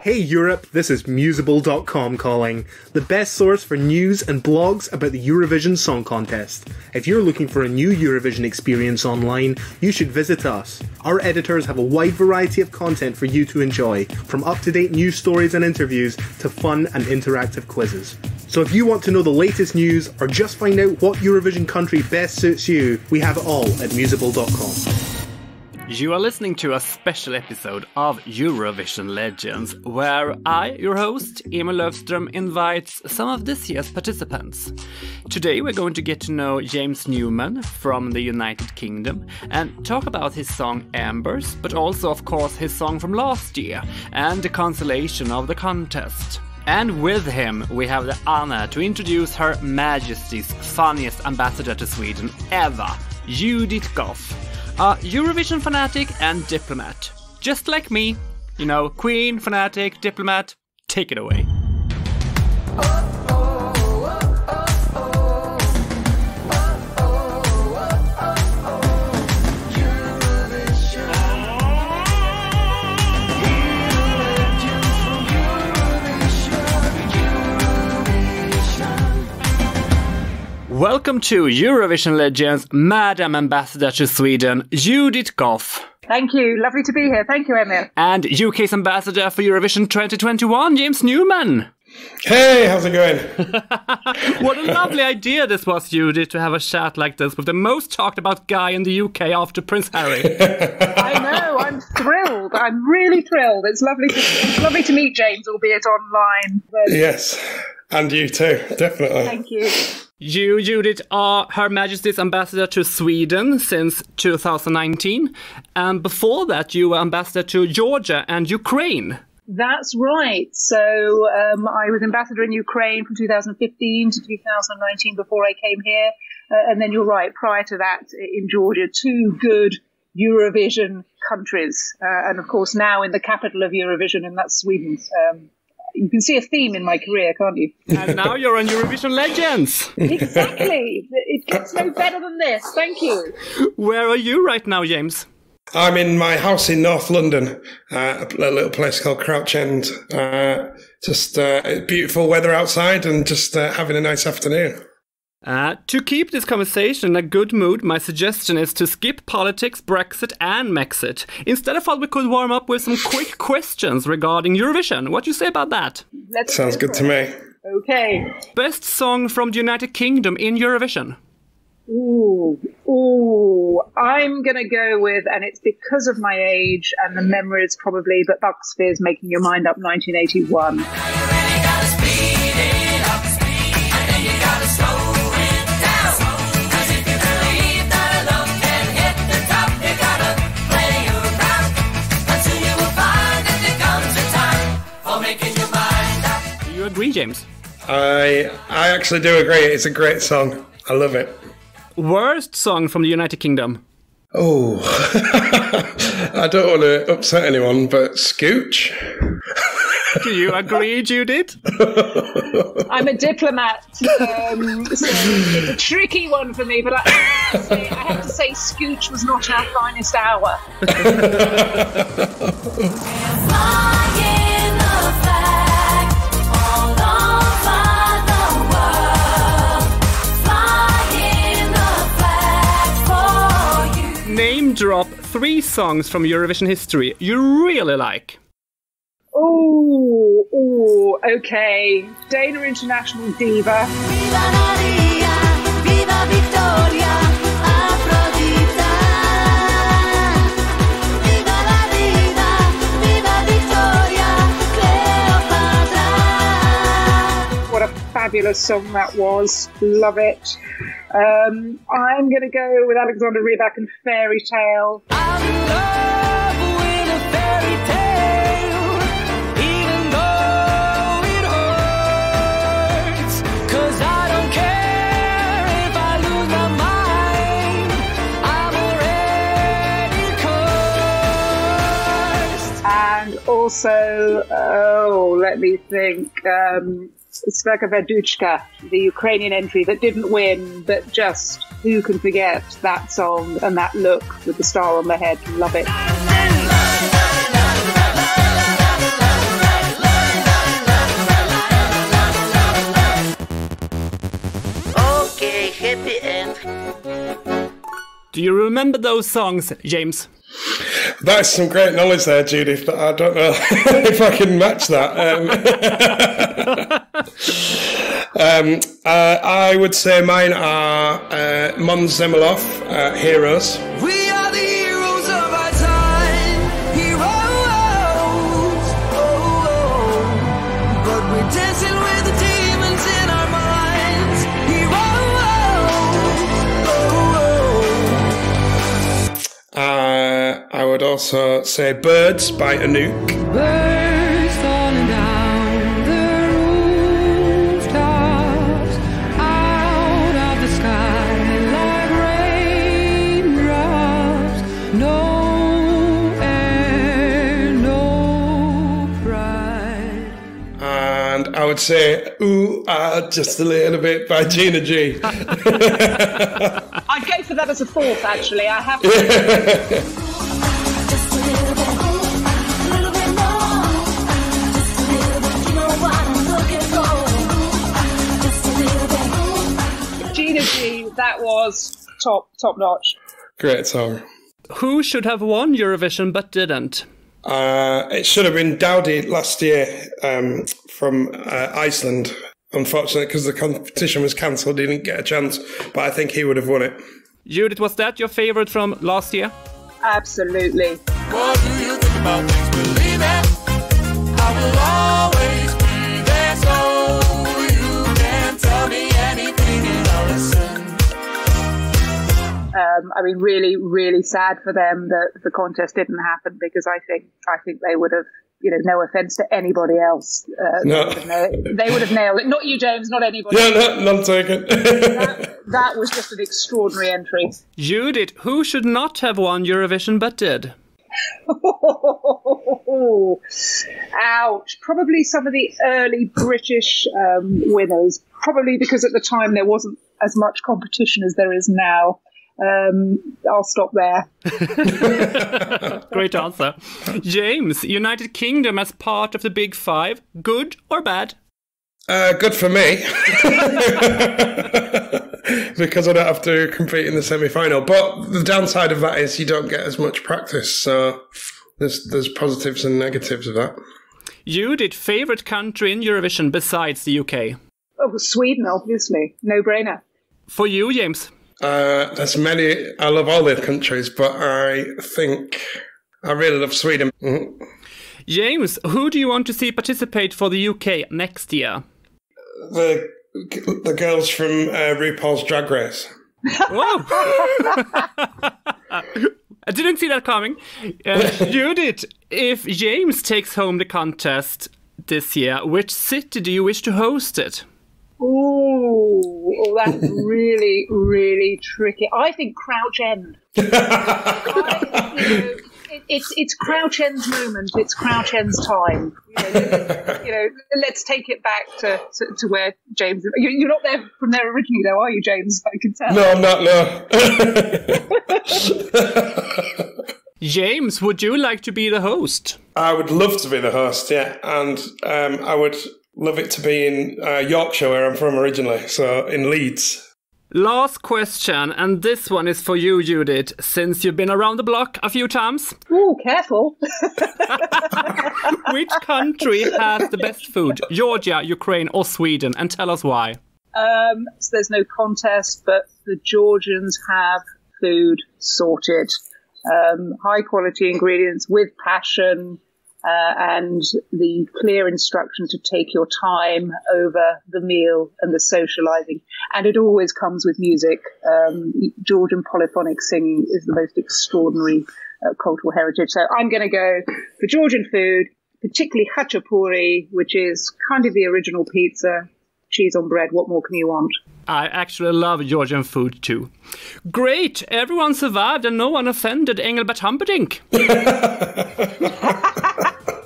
Hey Europe, this is Musable.com calling, the best source for news and blogs about the Eurovision Song Contest. If you're looking for a new Eurovision experience online, you should visit us. Our editors have a wide variety of content for you to enjoy, from up-to-date news stories and interviews to fun and interactive quizzes. So if you want to know the latest news or just find out what Eurovision country best suits you, we have it all at Musable.com. You are listening to a special episode of Eurovision Legends, where I, your host, Emil Löfström, invites some of this year's participants. Today we're going to get to know James Newman from the United Kingdom and talk about his song Embers, but also, of course, his song from last year and the consolation of the contest. And with him, we have the honor to introduce Her Majesty's funniest ambassador to Sweden ever, Judith Gough. A Eurovision fanatic and diplomat. Just like me. You know, queen, fanatic, diplomat. Take it away. Welcome to Eurovision Legends, Madam Ambassador to Sweden, Judith Gough. Thank you. Lovely to be here. Thank you, Emil. And UK's Ambassador for Eurovision 2021, James Newman. Hey, how's it going? What a lovely idea this was, Judith, to have a chat like this with the most talked about guy in the UK after Prince Harry. I know. I'm thrilled. I'm really thrilled. It's lovely to meet James, albeit online. But... Yes, and you too, definitely. Thank you. You, Judith, are Her Majesty's Ambassador to Sweden since 2019. And before that, you were Ambassador to Georgia and Ukraine. That's right. So I was Ambassador in Ukraine from 2015 to 2019 before I came here. And then you're right, prior to that in Georgia, two good Eurovision countries. And of course now in the capital of Eurovision, and that's Sweden. You can see a theme in my career, can't you? And now you're on Eurovision Legends. Exactly. It gets no better than this. Thank you. Where are you right now, James? I'm in my house in North London, a little place called Crouch End. Just beautiful weather outside and just having a nice afternoon. To keep this conversation in a good mood, my suggestion is to skip politics, Brexit and Mexit. Instead, I thought we could warm up with some quick questions regarding Eurovision. What do you say about that? Sounds good to me. Okay. Best song from the United Kingdom in Eurovision? Ooh, I'm going to go with, and it's because of my age and the memories probably, but Bucks Fizz, Making Your Mind Up, 1981. Do you agree, James? I actually do agree. It's a great song. I love it. Worst song from the United Kingdom? Oh, I don't want to upset anyone, but Scooch. Do you agree, Judith? I'm a diplomat, so it's a tricky one for me, but I have to say Scooch was not our finest hour. Name drop 3 songs from Eurovision history you really like. Oh, okay. Dana International Diva. Viva Maria, viva Victoria, Aphrodite. Viva la diva, viva Victoria, Cleopatra. What a fabulous song that was. Love it. I'm going to go with Alexander Rybak and Fairy Tale. I'm in love with a fairy tale, even though it hurts. 'Cause I don't care if I lose my mind, I'm already cursed. And also, let me think, Sveka Verduchka, the Ukrainian entry that didn't win, but just who can forget that song and that look with the star on the head? Love it. at the end. Do you remember those songs, James? That's some great knowledge there, Judith, but I don't know if I can match that. I would say mine are Mons Zemmelhoff, Heroes. We are the heroes of our time, heroes. But we're dancing with the demons in our minds, heroes. I would also say Birds by Anouk. Birds falling down the rooftops, out of the sky like raindrops. No air, no pride. And I would say Ooh, just a little bit by Gina G. I'd go for that as a fourth, actually. I have to. Just a little bit more. Just a little bit, you know what I'm looking for. Just a little bit. Gina G, that was top notch. Great song. Who should have won Eurovision but didn't? It should have been Dowdy last year from Iceland. Unfortunately, because the competition was cancelled, he didn't get a chance, but I think he would have won it. Judith, was that your favorite from last year? Absolutely. What do you think about things? Believe it. I will always be there, so you can tell me anything and I'll listen. I mean, really, really sad for them that the contest didn't happen, because I think they would have, no offence to anybody else, No. they would have nailed it. Not you, James, not anybody. Yeah, no, none taken. That was just an extraordinary entry. Judith, who should not have won Eurovision but did? Ouch. Probably some of the early British winners, probably because at the time there wasn't as much competition as there is now. I'll stop there. Great answer. James, United Kingdom as part of the Big Five, good or bad? Good for me. Because I don't have to compete in the semi-final. But the downside of that is you don't get as much practice. So there's positives and negatives of that. Judith, favourite country in Eurovision besides the UK? Oh, Sweden, obviously. No-brainer. For you, James? There's many. I love all the countries, but I think I really love Sweden. Mm-hmm. James, who do you want to see participate for the UK next year? The girls from RuPaul's Drag Race. Whoa! I didn't see that coming. Judith, if James takes home the contest this year, which city do you wish to host it? Ooh, that's really, really tricky. I think Crouch End. It's Crouch End's moment. It's Crouch End's time. Let's take it back to where James. You're not there from there originally, though, are you, James? I can tell. No, I'm not. No. James, would you like to be the host? I would love to be the host. Yeah, and I would love it to be in Yorkshire, where I'm from originally. So in Leeds. Last question, and this one is for you, Judith, since you've been around the block a few times. Ooh, careful. Which country has the best food? Georgia, Ukraine, or Sweden? And tell us why. So there's no contest, but the Georgians have food sorted. High quality ingredients with passion. And the clear instruction to take your time over the meal and the socialising. And it always comes with music. Georgian polyphonic singing is the most extraordinary cultural heritage. So I'm going to go for Georgian food, particularly hachapuri, which is kind of the original pizza, cheese on bread. What more can you want? I actually love Georgian food too. Great! Everyone survived and no one offended Engelbert Humperdinck.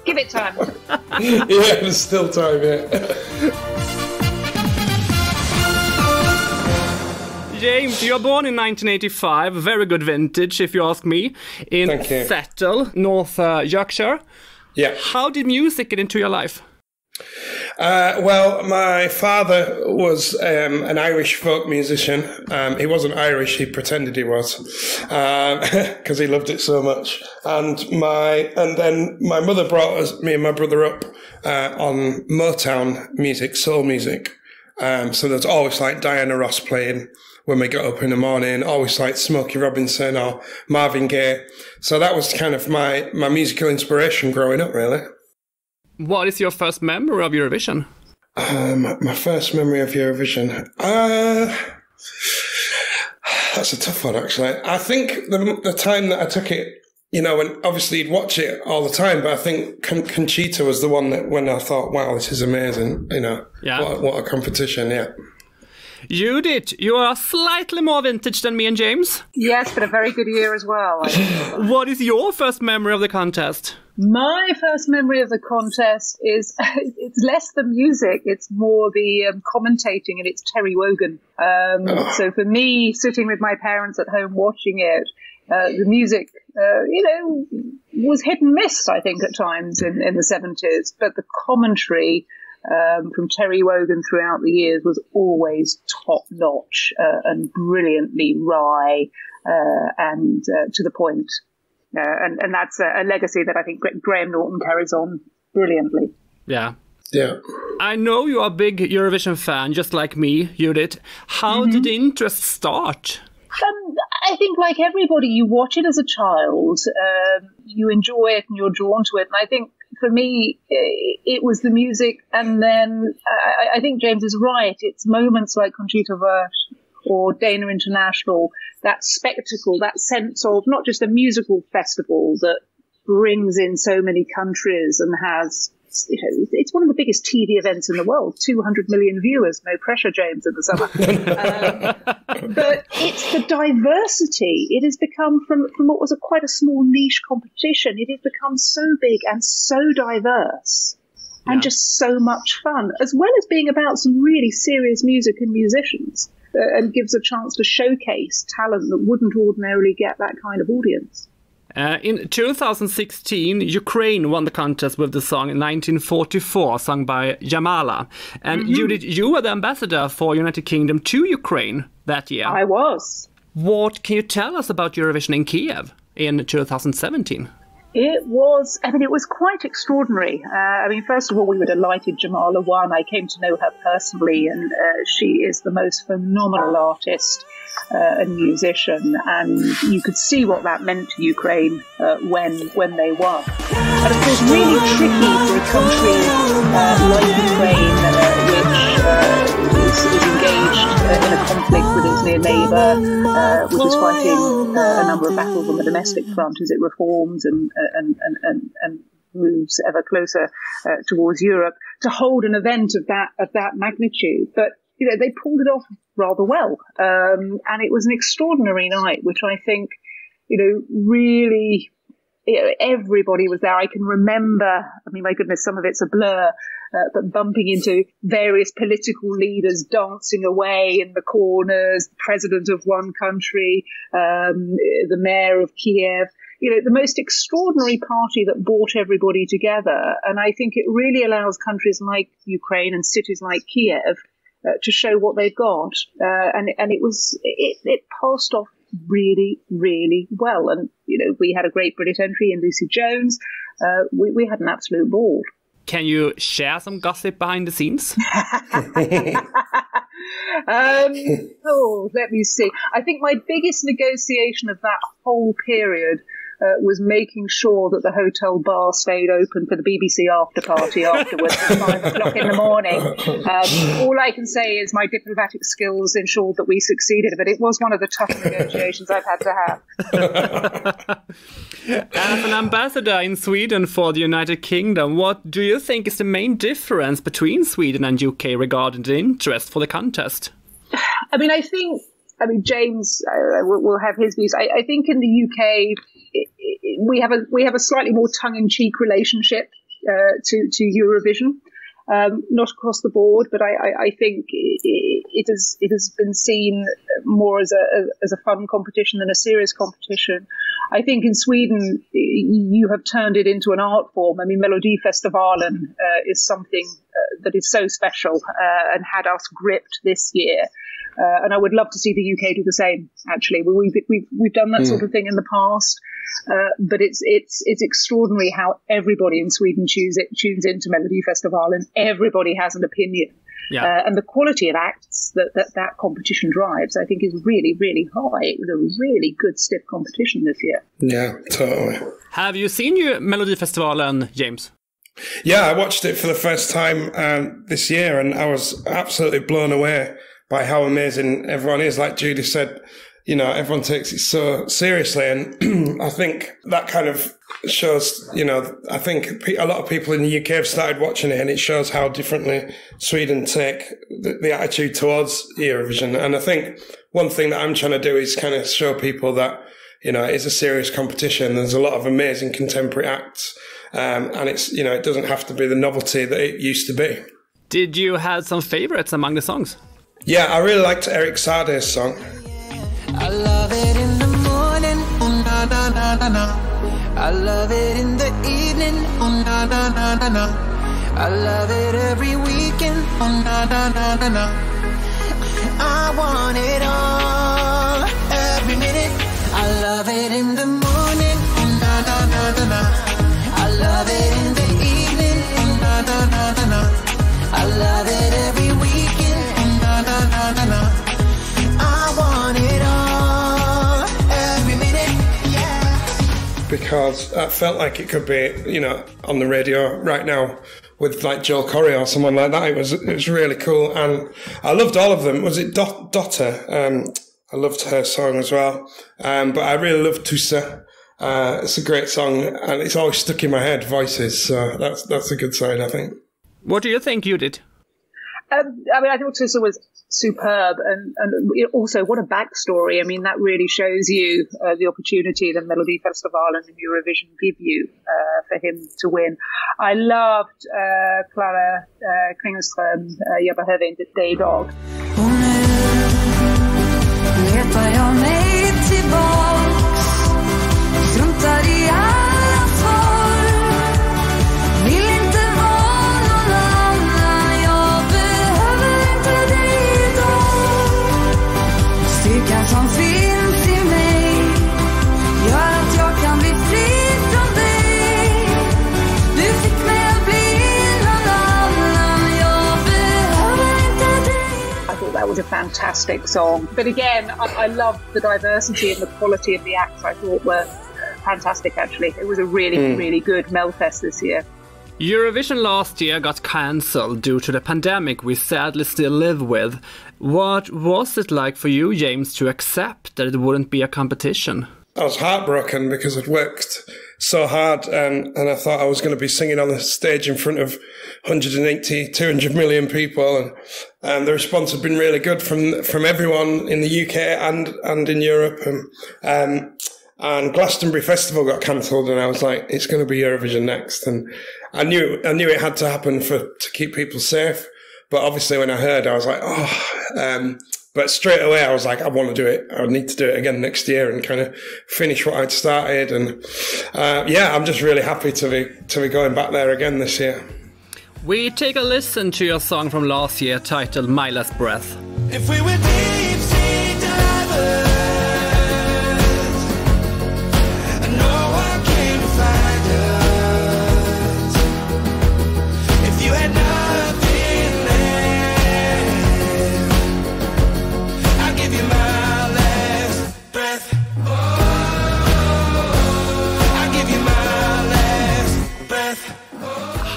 Give it time. Yeah, there's still time, yeah. James, you were born in 1985, very good vintage if you ask me, in Settle, North Yorkshire. Yeah. How did music get into your life? Well, my father was an Irish folk musician. He wasn't Irish; he pretended he was because he loved it so much. And then my mother brought me and my brother up on Motown music, soul music. So there's always like Diana Ross playing when we got up in the morning, always like Smokey Robinson or Marvin Gaye. So that was kind of my musical inspiration growing up, really. What is your first memory of Eurovision? My first memory of Eurovision. That's a tough one, actually. I think the time that I took it, you know, and obviously you'd watch it all the time, but I think Conchita was the one that when I thought, wow, this is amazing, you know, what a competition, yeah. Judith, you are slightly more vintage than me and James. Yes, but a very good year as well. What is your first memory of the contest? My first memory of the contest is, it's less the music, it's more the commentating, and it's Terry Wogan. So for me, sitting with my parents at home watching it, the music, was hit and miss, I think, at times in the 70s, but the commentary from Terry Wogan throughout the years was always top-notch and brilliantly wry and to the point. And that's a legacy that I think Graham Norton carries on brilliantly. Yeah. Yeah. I know you are a big Eurovision fan, just like me, Judith. How did the interest start? I think, like everybody, you watch it as a child, you enjoy it and you're drawn to it. And I think for me, it was the music. And then I think James is right. It's moments like Conchita Wurst or Dana International, that spectacle, that sense of not just a musical festival that brings in so many countries and has, it's one of the biggest TV events in the world, 200 million viewers, no pressure, James, in the summer. But it's the diversity. It has become from what was quite a small niche competition, it has become so big and so diverse and just so much fun, as well as being about some really serious music and musicians, and gives a chance to showcase talent that wouldn't ordinarily get that kind of audience. In 2016, Ukraine won the contest with the song 1944, sung by Jamala. And Judith, you were the ambassador for United Kingdom to Ukraine that year. I was. What can you tell us about Eurovision in Kiev in 2017? It was quite extraordinary. First of all, we were delighted Jamala won. I came to know her personally, and she is the most phenomenal artist and musician, and you could see what that meant to Ukraine when they won. And of course, really tricky for a country like Ukraine, which is engaged in a conflict with its near neighbour, which is fighting a number of battles on the domestic front as it reforms and moves ever closer towards Europe, to hold an event of that magnitude. But they pulled it off rather well, and it was an extraordinary night, which I think really. Everybody was there. I can remember, my goodness, some of it's a blur, but bumping into various political leaders dancing away in the corners, the president of one country, the mayor of Kiev, the most extraordinary party that brought everybody together. And I think it really allows countries like Ukraine and cities like Kiev to show what they've got. And it passed off really, really well. And, we had a great British entry in Lucy Jones. We had an absolute ball. Can you share some gossip behind the scenes? Let me see. I think my biggest negotiation of that whole period was making sure that the hotel bar stayed open for the BBC after party afterwards at 5 o'clock in the morning. All I can say is my diplomatic skills ensured that we succeeded, but it was one of the toughest negotiations I've had to have. As an ambassador in Sweden for the United Kingdom, what do you think is the main difference between Sweden and UK regarding the interest for the contest? James will have his views. I think in the UK, we have a slightly more tongue-in-cheek relationship to Eurovision. Not across the board, but I think it has been seen more as a fun competition than a serious competition. I think in Sweden you have turned it into an art form. Melodifestivalen is something that is so special and had us gripped this year. And I would love to see the UK do the same. Actually, we've done that sort of thing in the past, but it's extraordinary how everybody in Sweden tunes into Melodifestivalen, and everybody has an opinion. Yeah. And the quality of acts that competition drives, I think, is really, really high. It was a really good, stiff competition this year. Yeah, totally. Have you seen your Melodifestivalen, James? Yeah, I watched it for the first time this year, and I was absolutely blown away by how amazing everyone is. Like Judith said, you know, everyone takes it so seriously. And I think that kind of shows, you know, I think a lot of people in the UK have started watching it, and it shows how differently Sweden take the attitude towards Eurovision. And I think one thing that I'm trying to do is kind of show people that, you know, it's a serious competition. There's a lot of amazing contemporary acts. And it's, you know, it doesn't have to be the novelty that it used to be. Did you have some favorites among the songs? Yeah, I really liked Eric Sade's song. I love it in the morning, oh na na na na na. I love it in the evening, oh na na na na na. I love it every weekend, oh na na na na na. I want it all, every minute. I love it in the morning, oh na na na na na. I love it in the evening, oh na na na na na. I love it every weekend, oh na na na na na. I want it all, every minute, yeah. Because I felt like it could be, you know, on the radio right now with like Joel Corey or someone like that. It was really cool, and I loved all of them. Was it Dotter? I loved her song as well, but I really loved Tusse. It's a great song, and it's always stuck in my head, Voices, so that's a good sign, I think. What do you think, Judith? I mean, I thought Tusse was superb, and also what a backstory. I mean, that really shows you the opportunity that Melodifestivalen and Eurovision give you for him to win. I loved Clara Klingenström, Jag behöver inte dig idag. Letar jag mig tillbaks, struntar i alla svar, vill inte vara någon annan, jag behöver inte dig idag. Styrkan som finns i mig gör att jag kan bli fri från dig. Du fick mig att bli någon annan, jag behöver inte dig. I thought that was a fantastic song. But again, I loved the diversity and the quality of the acts. I thought were fantastic, actually. It was a really, really good Melfest this year. Eurovision last year got cancelled due to the pandemic we sadly still live with. What was it like for you, James, to accept that it wouldn't be a competition? I was heartbroken because I'd worked so hard, and I thought I was going to be singing on the stage in front of 180, 200 million people, and the response had been really good from everyone in the UK and in Europe. And Glastonbury Festival got cancelled, and I was like, it's going to be Eurovision next. And I knew it had to happen to keep people safe. But obviously when I heard, I was like, but straight away I was like, I want to do it. I need to do it again next year and kind of finish what I'd started. And I'm just really happy to be going back there again this year. We take a listen to your song from last year titled My Last Breath. If we were deep sea divers, and no one came to find us. If you had nothing left, I'll give you my last breath. I'll give you my last breath.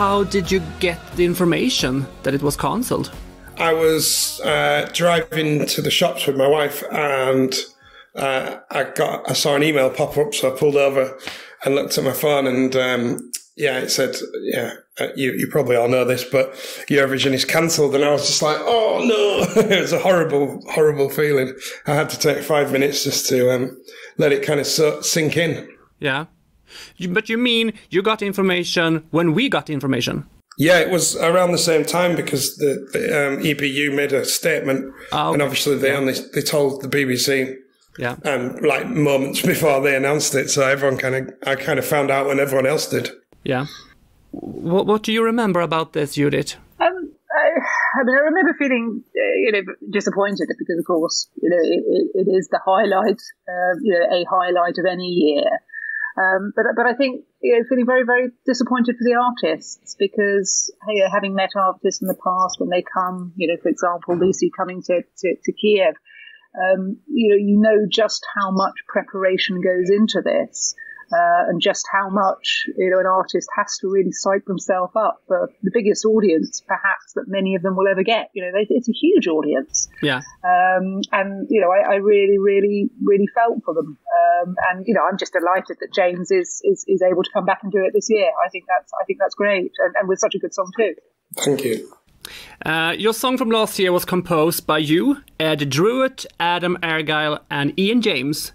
How did you get the information that it was cancelled? I was driving to the shops with my wife, and I saw an email pop up, so I pulled over and looked at my phone, and it said, you probably all know this, but Eurovision is cancelled, and I was just like, oh no! It was a horrible feeling. I had to take 5 minutes just to let it kind of sink in. Yeah. But you mean you got information when we got information? Yeah, it was around the same time because the EBU made a statement, and obviously they told the BBC, like moments before they announced it. So I kind of found out when everyone else did. Yeah. What do you remember about this, Judith? I mean, I remember feeling, disappointed because, of course, it is the highlight, a highlight of any year. But I think, feeling very, very disappointed for the artists because, having met artists in the past when they come, for example, Lucy coming to Kiev, you know just how much preparation goes into this. And just how much, an artist has to really psych themselves up for the biggest audience, perhaps, that many of them will ever get. It's a huge audience. Yeah. And, I really, really, really felt for them. And, I'm just delighted that James is able to come back and do it this year. I think that's great. And with such a good song too. Thank you. Your song from last year was composed by you, Ed Druitt, Adam Argyle, and Ian James.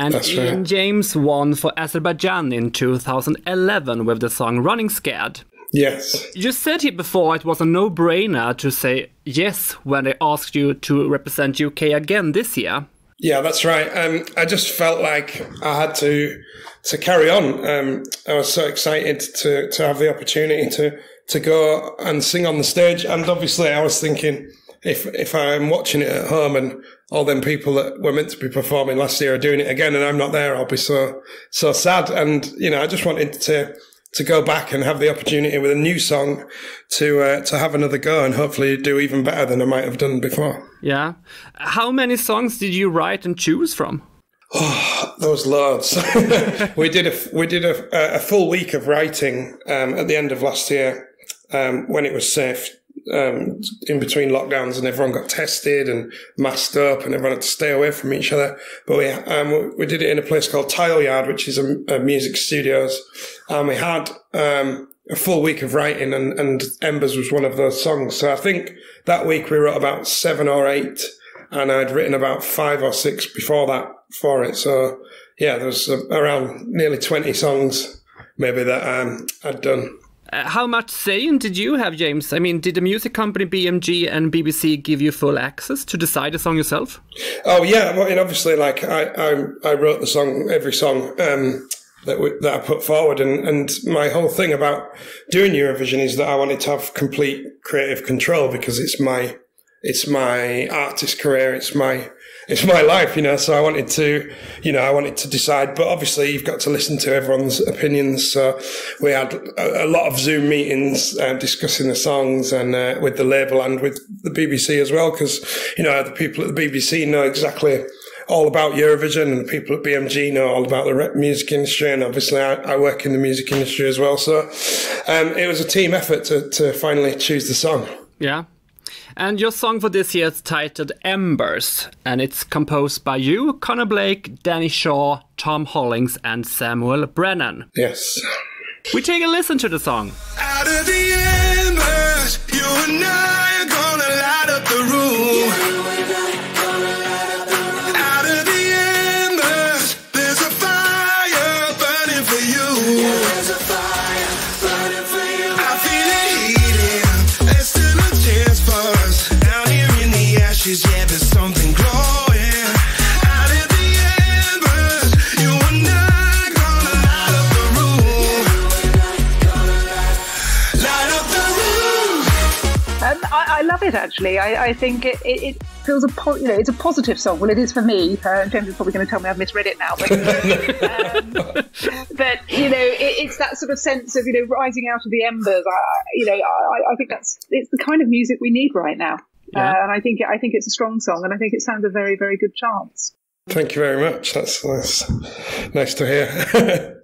And That's Ian right. James won for Azerbaijan in 2011 with the song Running Scared. Yes. You said here before it was a no-brainer to say yes when they asked you to represent UK again this year. Yeah, that's right. I just felt like I had to carry on. I was so excited to have the opportunity to go and sing on the stage. And obviously I was thinking, if I'm watching it at home and all them people that were meant to be performing last year are doing it again and I'm not there, I'll be so sad. And, I just wanted to go back and have the opportunity with a new song to have another go and hopefully do even better than I might have done before. Yeah. How many songs did you write and choose from? Oh, there was loads. we did a full week of writing at the end of last year when it was safe. In between lockdowns and everyone got tested and masked up and everyone had to stay away from each other. But we did it in a place called Tile Yard, which is a music studios. And we had a full week of writing and Embers was one of those songs. So I think that week we wrote about 7 or 8 and I'd written about 5 or 6 before that for it. So yeah, there was around nearly 20 songs maybe that I'd done. How much say did you have, James? I mean, did the music company BMG and BBC give you full access to decide the song yourself? Oh yeah, well, and obviously, like I wrote the song, every song that I put forward, and my whole thing about doing Eurovision is that I wanted to have complete creative control because it's my artist career, it's my life, so I wanted to decide, but obviously you've got to listen to everyone's opinions. So we had a lot of Zoom meetings discussing the songs and with the label and with the BBC as well, because, the people at the BBC know exactly all about Eurovision and the people at BMG know all about the music industry. And obviously I work in the music industry as well. So it was a team effort to finally choose the song. Yeah. And your song for this year is titled Embers, and it's composed by you, Conor Blake, Danny Shaw, Tom Hollings, and Samuel Brennan. Yes. We take a listen to the song. Out of the embers, you and I are gonna light up the room. Out of the embers, there's a fire burning for you. There's a fire burning for you. I feel it heating. There's still a chance for us. Down here in the ashes, yeah, there's something glowing. Out of the embers, you and I gonna light up the room. Light up the room. I love it actually. I think it feels it's a positive song. Well, it is for me. James is probably going to tell me I've misread it now, but it's that sort of sense of rising out of the embers. I think it's the kind of music we need right now. Yeah. And I think it's a strong song, and I think it sounds a very, very good chance. Thank you very much. That's nice to hear.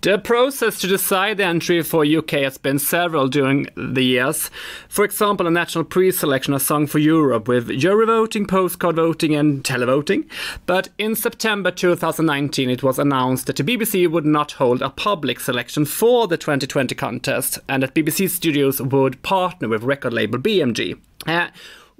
The process to decide the entry for UK has been several during the years. For example, a national pre-selection of Song for Europe with jury voting, postcard voting and televoting. But in September 2019 it was announced that the BBC would not hold a public selection for the 2020 contest and that BBC Studios would partner with record label BMG.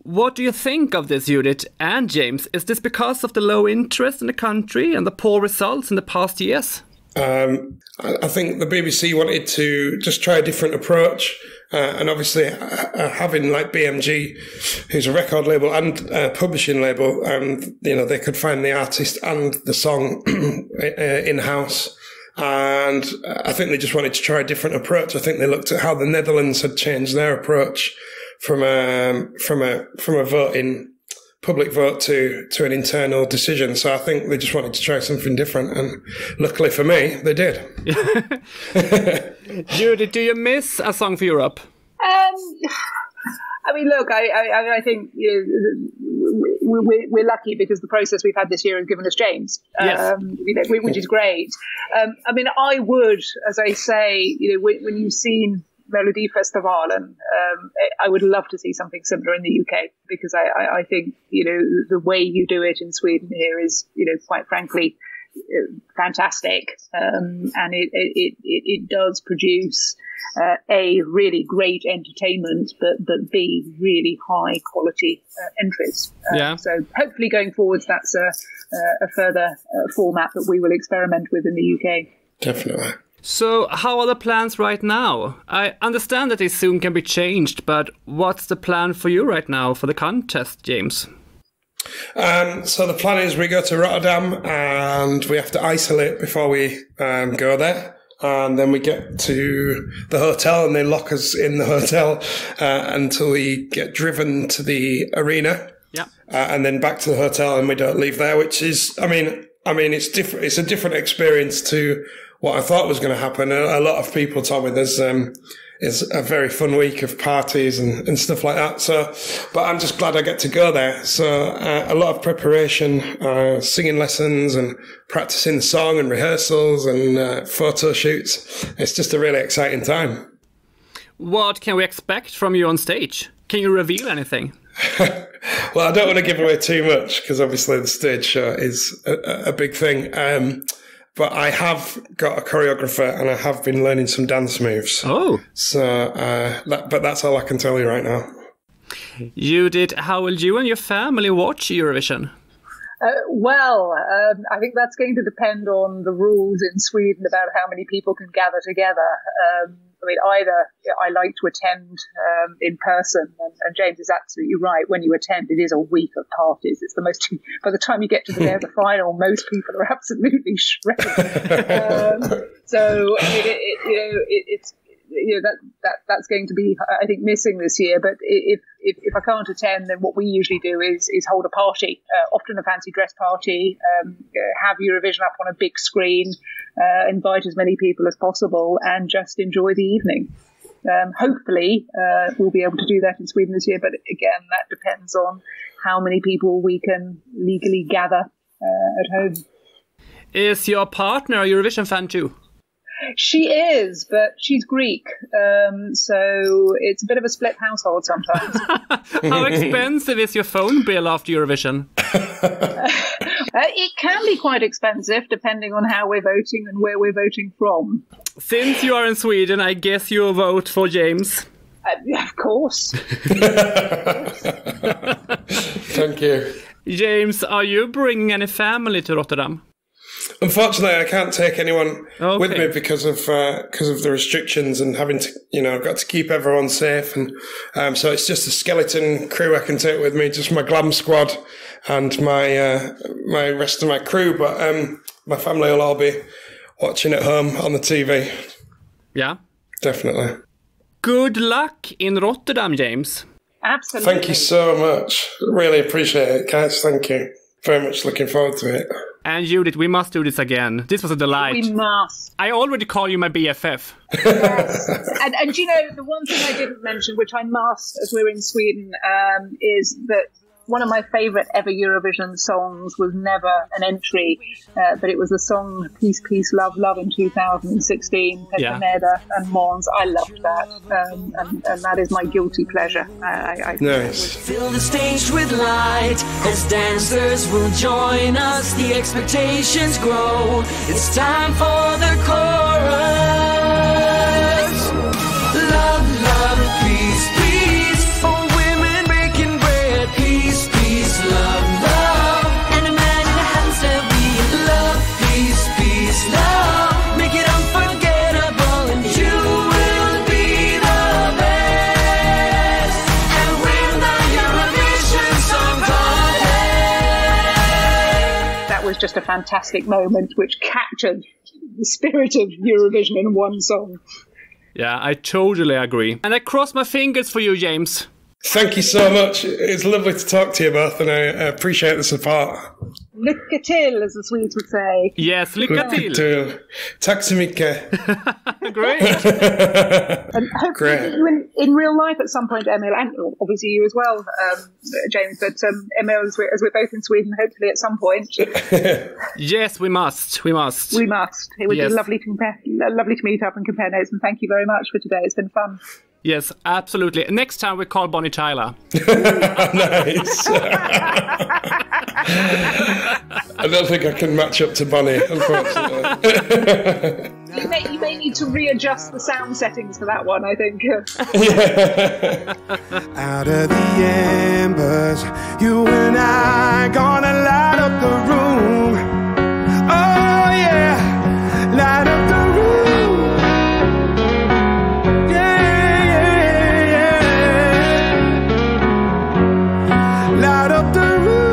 What do you think of this, Judith and James? Is this because of the low interest in the country and the poor results in the past years? I think the BBC wanted to just try a different approach, and obviously having like BMG, who's a record label and a publishing label, and they could find the artist and the song in-house. And I think they just wanted to try a different approach. I think they looked at how the Netherlands had changed their approach from a voting public vote to an internal decision. So I think they just wanted to try something different, and luckily for me, they did. Judith, do you miss A Song for Europe? I mean, look, I think we're lucky because the process we've had this year has given us James, Yes. Which is great. I mean, I would, as I say, when you've seen Melody Festival, and I would love to see something similar in the UK, because I think the way you do it in Sweden here is quite frankly fantastic, and it does produce A, really great entertainment, but B, really high quality interest. So hopefully going forwards, that's a further format that we will experiment with in the UK. Definitely. So how are the plans right now? I understand that they soon can be changed, but what's the plan for you right now for the contest, James? So the plan is we go to Rotterdam and we have to isolate before we go there. And then we get to the hotel and they lock us in the hotel until we get driven to the arena. Yeah. And then back to the hotel, and we don't leave there, which is, I mean, it's different. It's a different experience to what I thought was going to happen. A lot of people told me there's a very fun week of parties and stuff like that. So, but I'm just glad I get to go there. So a lot of preparation, singing lessons and practicing the song and rehearsals and photo shoots. It's just a really exciting time. What can we expect from you on stage? Can you reveal anything? Well, I don't want to give away too much because obviously the stage show is a big thing. But I have got a choreographer and I have been learning some dance moves. Oh. So, but that's all I can tell you right now. Judith, how will you and your family watch Eurovision? I think that's going to depend on the rules in Sweden about how many people can gather together. I mean, either I like to attend in person, and James is absolutely right. When you attend, it is a week of parties. It's the most. By the time you get to the day of the final, most people are absolutely shredded. So I mean, that's going to be, I think, missing this year. But if I can't attend, then what we usually do is hold a party, often a fancy dress party, have Eurovision up on a big screen, invite as many people as possible, and just enjoy the evening. Hopefully, we'll be able to do that in Sweden this year. But again, that depends on how many people we can legally gather at home. Is your partner a Eurovision fan too? She is, but she's Greek, so it's a bit of a split household sometimes. How expensive is your phone bill after Eurovision? It can be quite expensive, depending on how we're voting and where we're voting from. Since you are in Sweden, I guess you'll vote for James. Of course. Thank you. James, are you bringing any family to Rotterdam? Unfortunately, I can't take anyone with me because of the restrictions and having to, I've got to keep everyone safe, and so it's just a skeleton crew I can take with me, just my glam squad and my rest of my crew. But my family will all be watching at home on the TV. Yeah, definitely. Good luck in Rotterdam, James. Absolutely. Thank you so much. Really appreciate it, guys. Thank you very much. Looking forward to it. And Judith, we must do this again. This was a delight. We must. I already call you my BFF. Yes. And the one thing I didn't mention, which I must, as we're in Sweden, is that one of my favourite ever Eurovision songs was never an entry, but it was the song Peace, Peace, Love, Love in 2016, Petronella and Mons. I loved that, and that is my guilty pleasure. Nice. Fill the stage with light as dancers will join us. The expectations grow. It's time for the chorus. Love, love, peace, peace. For women breaking bread. Peace, peace, love, love. And a man in a handstand beat. Love, peace, peace, love. Make it unforgettable, and you will be the best. And win the Eurovision Song Contest. That was just a fantastic moment which captured the spirit of Eurovision in one song. Yeah, I totally agree. And I cross my fingers for you, James. Thank you so much. It's lovely to talk to you both, and I appreciate the support. Lycka till, as the Swedes would say. Yes, lycka till. Tack så mycket. Great. And hopefully you in real life at some point, Emil, and obviously you as well, James, but Emil, as we're both in Sweden, hopefully at some point. Yes, we must. We must. It would be lovely to meet up and compare notes, and thank you very much for today. It's been fun. Yes, absolutely. Next time we call Bonnie Tyler. Nice. I don't think I can match up to Bonnie, unfortunately. You may need to readjust the sound settings for that one, I think. Out of the embers, you and I gonna light up the room. Oh yeah, light up the room. Yeah, yeah, yeah. Light up the room.